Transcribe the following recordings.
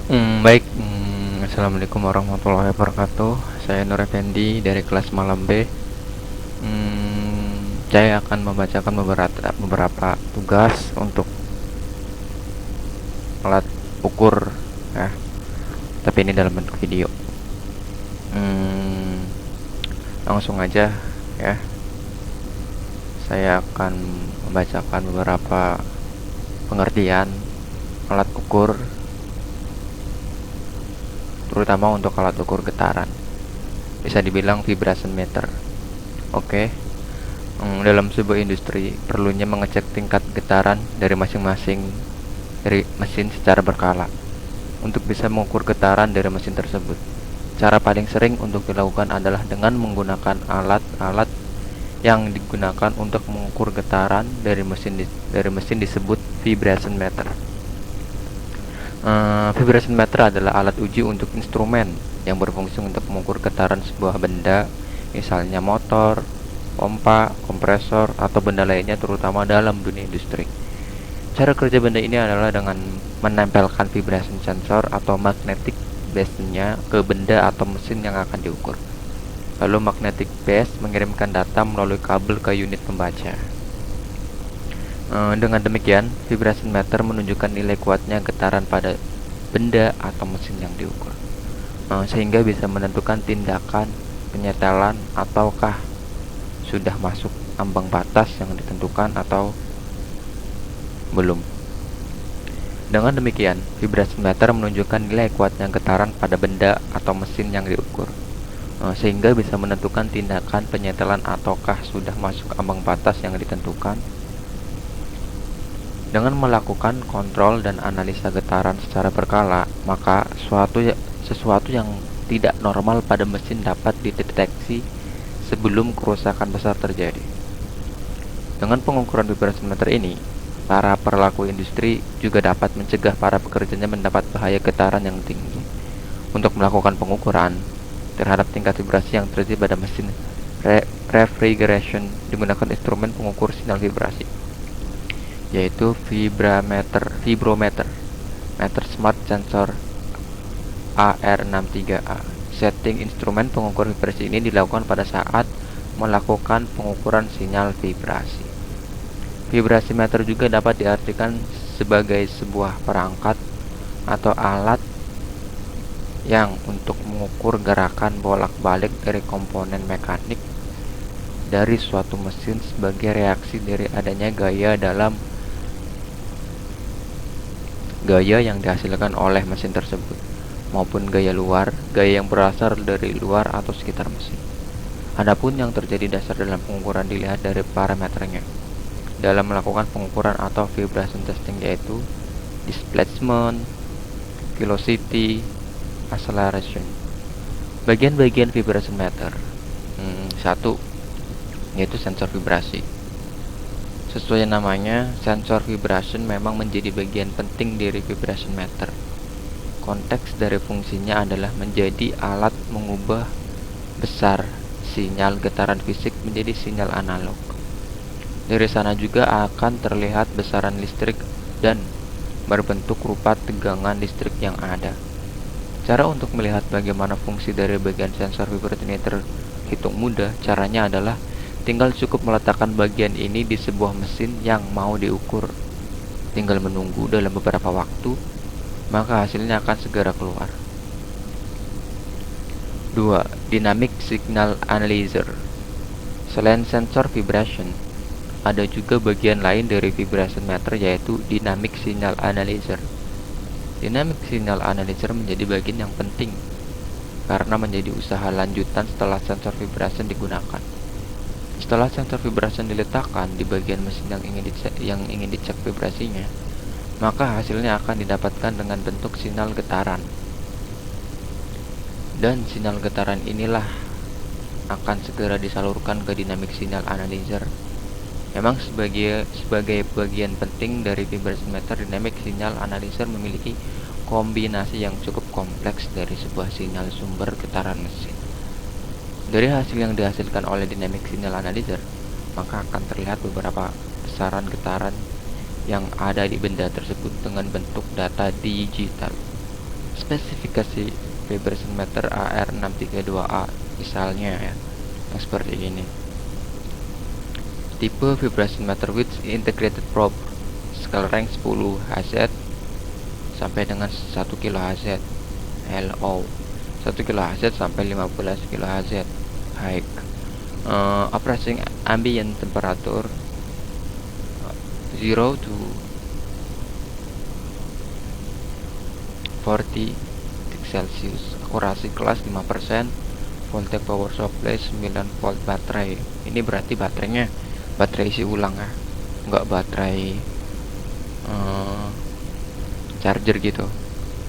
Baik. Assalamualaikum warahmatullahi wabarakatuh. Saya Nur Effendi dari kelas Malam B. Saya akan membacakan beberapa tugas untuk alat ukur, ya. Tapi ini dalam bentuk video. Hmm, Langsung aja, ya. Saya akan membacakan beberapa pengertian alat ukur, terutama untuk alat ukur getaran. Bisa dibilang vibration meter. Oke. Dalam sebuah industri, perlunya mengecek tingkat getaran dari masing-masing dari mesin secara berkala untuk bisa mengukur getaran dari mesin tersebut. Cara paling sering untuk dilakukan adalah dengan menggunakan alat-alat yang digunakan untuk mengukur getaran dari mesin disebut vibration meter. Vibration meter adalah alat uji untuk instrumen yang berfungsi untuk mengukur getaran sebuah benda, misalnya motor, pompa, kompresor, atau benda lainnya, terutama dalam dunia industri. Cara kerja benda ini adalah dengan menempelkan vibration sensor atau magnetic base-nya ke benda atau mesin yang akan diukur. Lalu magnetic base mengirimkan data melalui kabel ke unit pembaca. Dengan demikian, vibration meter menunjukkan nilai kuatnya getaran pada benda atau mesin yang diukur, sehingga bisa menentukan tindakan penyetelan ataukah sudah masuk ambang batas yang ditentukan atau belum. Dengan demikian, vibration meter menunjukkan nilai kuatnya getaran pada benda atau mesin yang diukur, sehingga bisa menentukan tindakan penyetelan ataukah sudah masuk ambang batas yang ditentukan. Dengan melakukan kontrol dan analisa getaran secara berkala, maka sesuatu yang tidak normal pada mesin dapat dideteksi sebelum kerusakan besar terjadi. Dengan pengukuran vibration meter ini, para pelaku industri juga dapat mencegah para pekerjanya mendapat bahaya getaran yang tinggi. Untuk melakukan pengukuran terhadap tingkat vibrasi yang terjadi pada mesin refrigeration, digunakan instrumen pengukur sinyal vibrasi, yaitu vibrometer, meter smart sensor AR63A. Setting instrumen pengukur vibrasi ini dilakukan pada saat melakukan pengukuran sinyal vibrasi. Vibrasi meter juga dapat diartikan sebagai sebuah perangkat atau alat yang untuk mengukur gerakan bolak-balik dari komponen mekanik dari suatu mesin sebagai reaksi dari adanya gaya yang dihasilkan oleh mesin tersebut, maupun gaya yang berasal dari luar atau sekitar mesin. Adapun yang terjadi dasar dalam pengukuran dilihat dari parameternya dalam melakukan pengukuran atau vibration testing, yaitu displacement, velocity, acceleration. Bagian-bagian vibration meter. Satu, yaitu sensor vibrasi. Sesuai namanya, sensor vibration memang menjadi bagian penting dari vibration meter. Konteks dari fungsinya adalah menjadi alat mengubah besar sinyal getaran fisik menjadi sinyal analog. Dari sana juga akan terlihat besaran listrik dan berbentuk rupa tegangan listrik yang ada. Cara untuk melihat bagaimana fungsi dari bagian sensor vibrasi ini terhitung mudah. Caranya adalah tinggal cukup meletakkan bagian ini di sebuah mesin yang mau diukur. Tinggal menunggu dalam beberapa waktu, maka hasilnya akan segera keluar. 2. Dynamic Signal Analyzer. Selain sensor vibration, ada juga bagian lain dari vibration meter, yaitu Dynamic Signal Analyzer. Dynamic Signal Analyzer menjadi bagian yang penting karena menjadi usaha lanjutan setelah sensor vibration digunakan. Setelah sensor vibration diletakkan di bagian mesin yang ingin dicek vibrasinya, maka hasilnya akan didapatkan dengan bentuk sinyal getaran. Dan sinyal getaran inilah akan segera disalurkan ke Dynamic Signal Analyzer. Memang sebagai bagian penting dari vibration meter, Dynamic Signal Analyzer memiliki kombinasi yang cukup kompleks dari sebuah sinyal sumber getaran mesin. Dari hasil yang dihasilkan oleh Dynamic Signal Analyzer, maka akan terlihat beberapa besaran getaran yang ada di benda tersebut dengan bentuk data digital. spesifikasi vibration meter AR632A misalnya ya, yang seperti ini. Tipe vibration meter with integrated probe, scale range 10 Hz sampai dengan 1 kHz, LO 1 kHz sampai 15 kHz, high. Operating ambient temperature 0 to 40 Celsius, akurasi kelas 5%, voltage power supply 9 volt baterai. Ini berarti baterainya baterai isi ulang ya, enggak baterai charger gitu.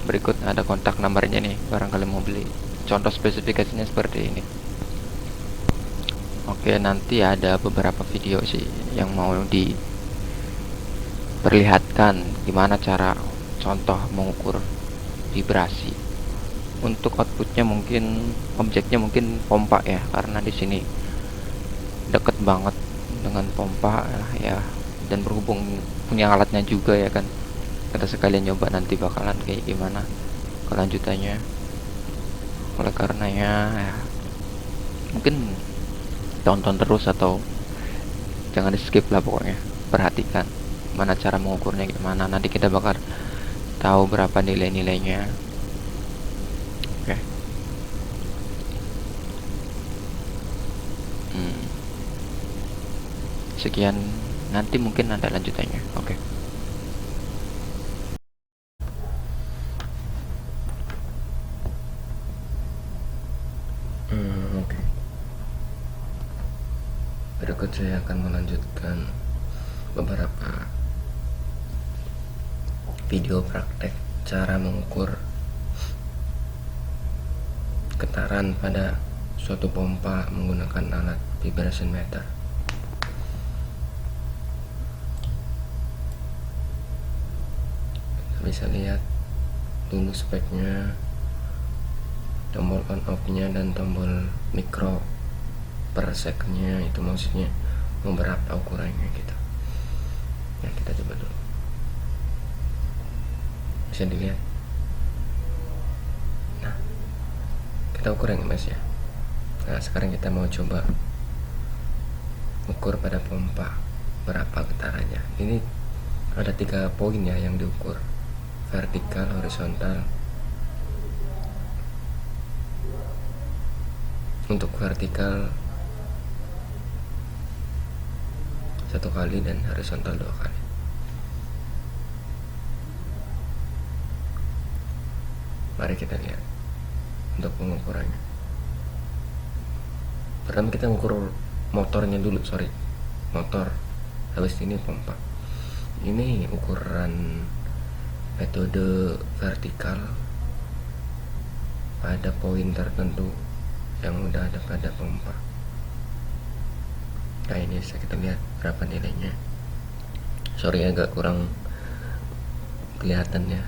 Berikut ada kontak nomornya nih, barangkali mau beli. Contoh spesifikasinya seperti ini. Oke, nanti ada beberapa video sih yang mau diperlihatkan gimana cara contoh mengukur vibrasi. Untuk outputnya mungkin objeknya mungkin pompa ya, karena di sini deket banget dengan pompa ya, dan berhubung punya alatnya juga ya kan, kita sekalian nyoba nanti bakalan kayak gimana kelanjutannya. Oleh karenanya ya, mungkin tonton terus atau jangan di skip lah, pokoknya perhatikan mana cara mengukurnya gimana, nanti kita bakal tahu berapa nilai-nilainya. Oke. Sekian, nanti mungkin ada lanjutannya. Oke. Oke. Berikut saya akan melanjutkan beberapa video praktek cara mengukur getaran pada suatu pompa menggunakan alat vibration meter. Bisa lihat dulu speknya, tombol on off nya dan tombol mikro per secnya, itu maksudnya berapa ukurannya gitu ya. Kita coba dulu, bisa dilihat. Nah, kita ukur yang MS ya. Nah, sekarang kita mau coba ukur pada pompa berapa getarannya. Ini ada 3 poin ya yang diukur: vertikal, horizontal. Untuk vertikal 1 kali dan horizontal 2 kali. Mari kita lihat untuk pengukurannya. Pertama kita mengukur motornya dulu, motor, habis ini pompa. Ini ukuran metode vertikal pada poin tertentu yang udah ada pada pompa. Nah, ini bisa kita lihat berapa nilainya. Sorry agak kurang kelihatan ya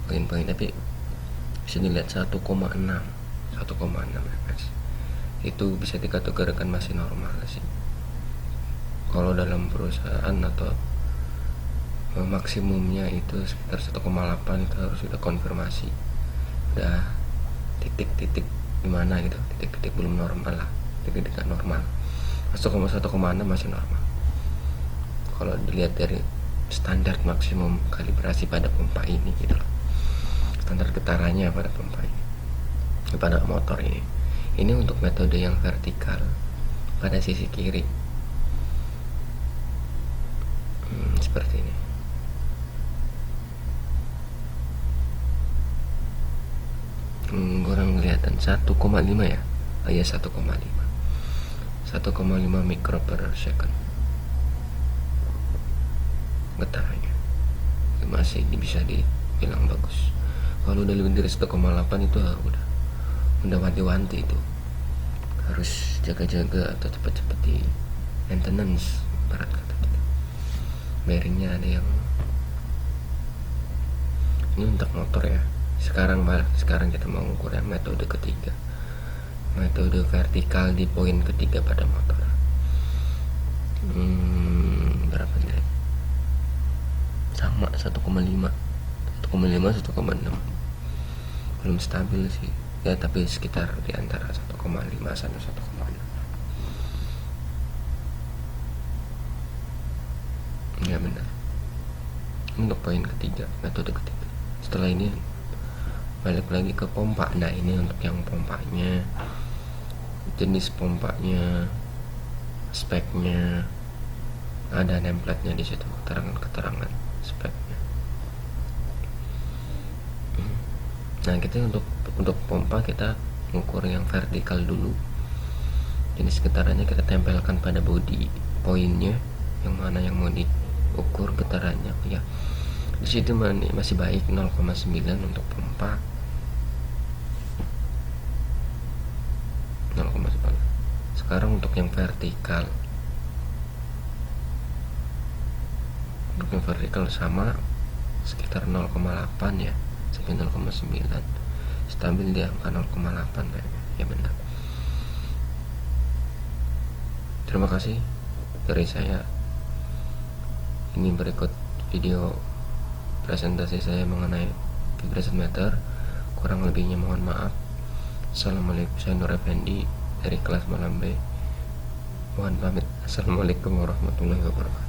poin-poin, tapi bisa dilihat 1,6 fps. Itu bisa dikategorikan masih normal sih. Kalau dalam perusahaan atau maksimumnya itu sekitar 1,8 itu harus sudah konfirmasi, udah titik-titik gimana gitu, titik-titik belum normal lah, titik-titik gak normal. 1,6 masih normal kalau dilihat dari standar maksimum kalibrasi pada pompa ini gitu loh, standar getarannya pada pompa ini, pada motor ini. Ini untuk metode yang vertikal pada sisi kiri, seperti ini. Kurang kelihatan, 1,5 ya. Oh ya, 1,5 mikro per second getarannya. Masih bisa dibilang bagus. Kalau udah lebih dari 1,8 itu udah wanti-wanti, itu harus jaga-jaga atau cepat-cepat di maintenance, barat kata gitu. Bearingnya ada yang ini untuk motor ya. Sekarang kita mau ukur yang metode ketiga, metode vertikal di poin ketiga pada motor. Berapa nilai? Sama 1,5, 1,6. belum stabil sih ya, tapi sekitar di antara 1,5 sampai 1,6. Ya benar. Untuk poin ketiga, metode ketiga. Setelah ini balik lagi ke pompa. Nah ini untuk yang pompanya, jenis pompanya, speknya, ada template-nya di situ, keterangan speknya. Nah kita untuk pompa kita ukur yang vertikal dulu. Jadi sekitarannya kita tempelkan pada bodi poinnya, yang mana yang mau diukur getarannya ya. Di situ masih baik 0,9 untuk pompa. 0,9. Sekarang untuk yang vertikal. Untuk yang vertikal sama sekitar 0,8 ya sampai 0,9, stabil di angka 0,8 ya benar. Terima kasih dari saya. Ini berikut video presentasi saya mengenai vibration meter. Kurang lebihnya mohon maaf. Assalamualaikum, saya Nur Effendi dari kelas malam B. Mohon pamit. Assalamualaikum warahmatullahi wabarakatuh.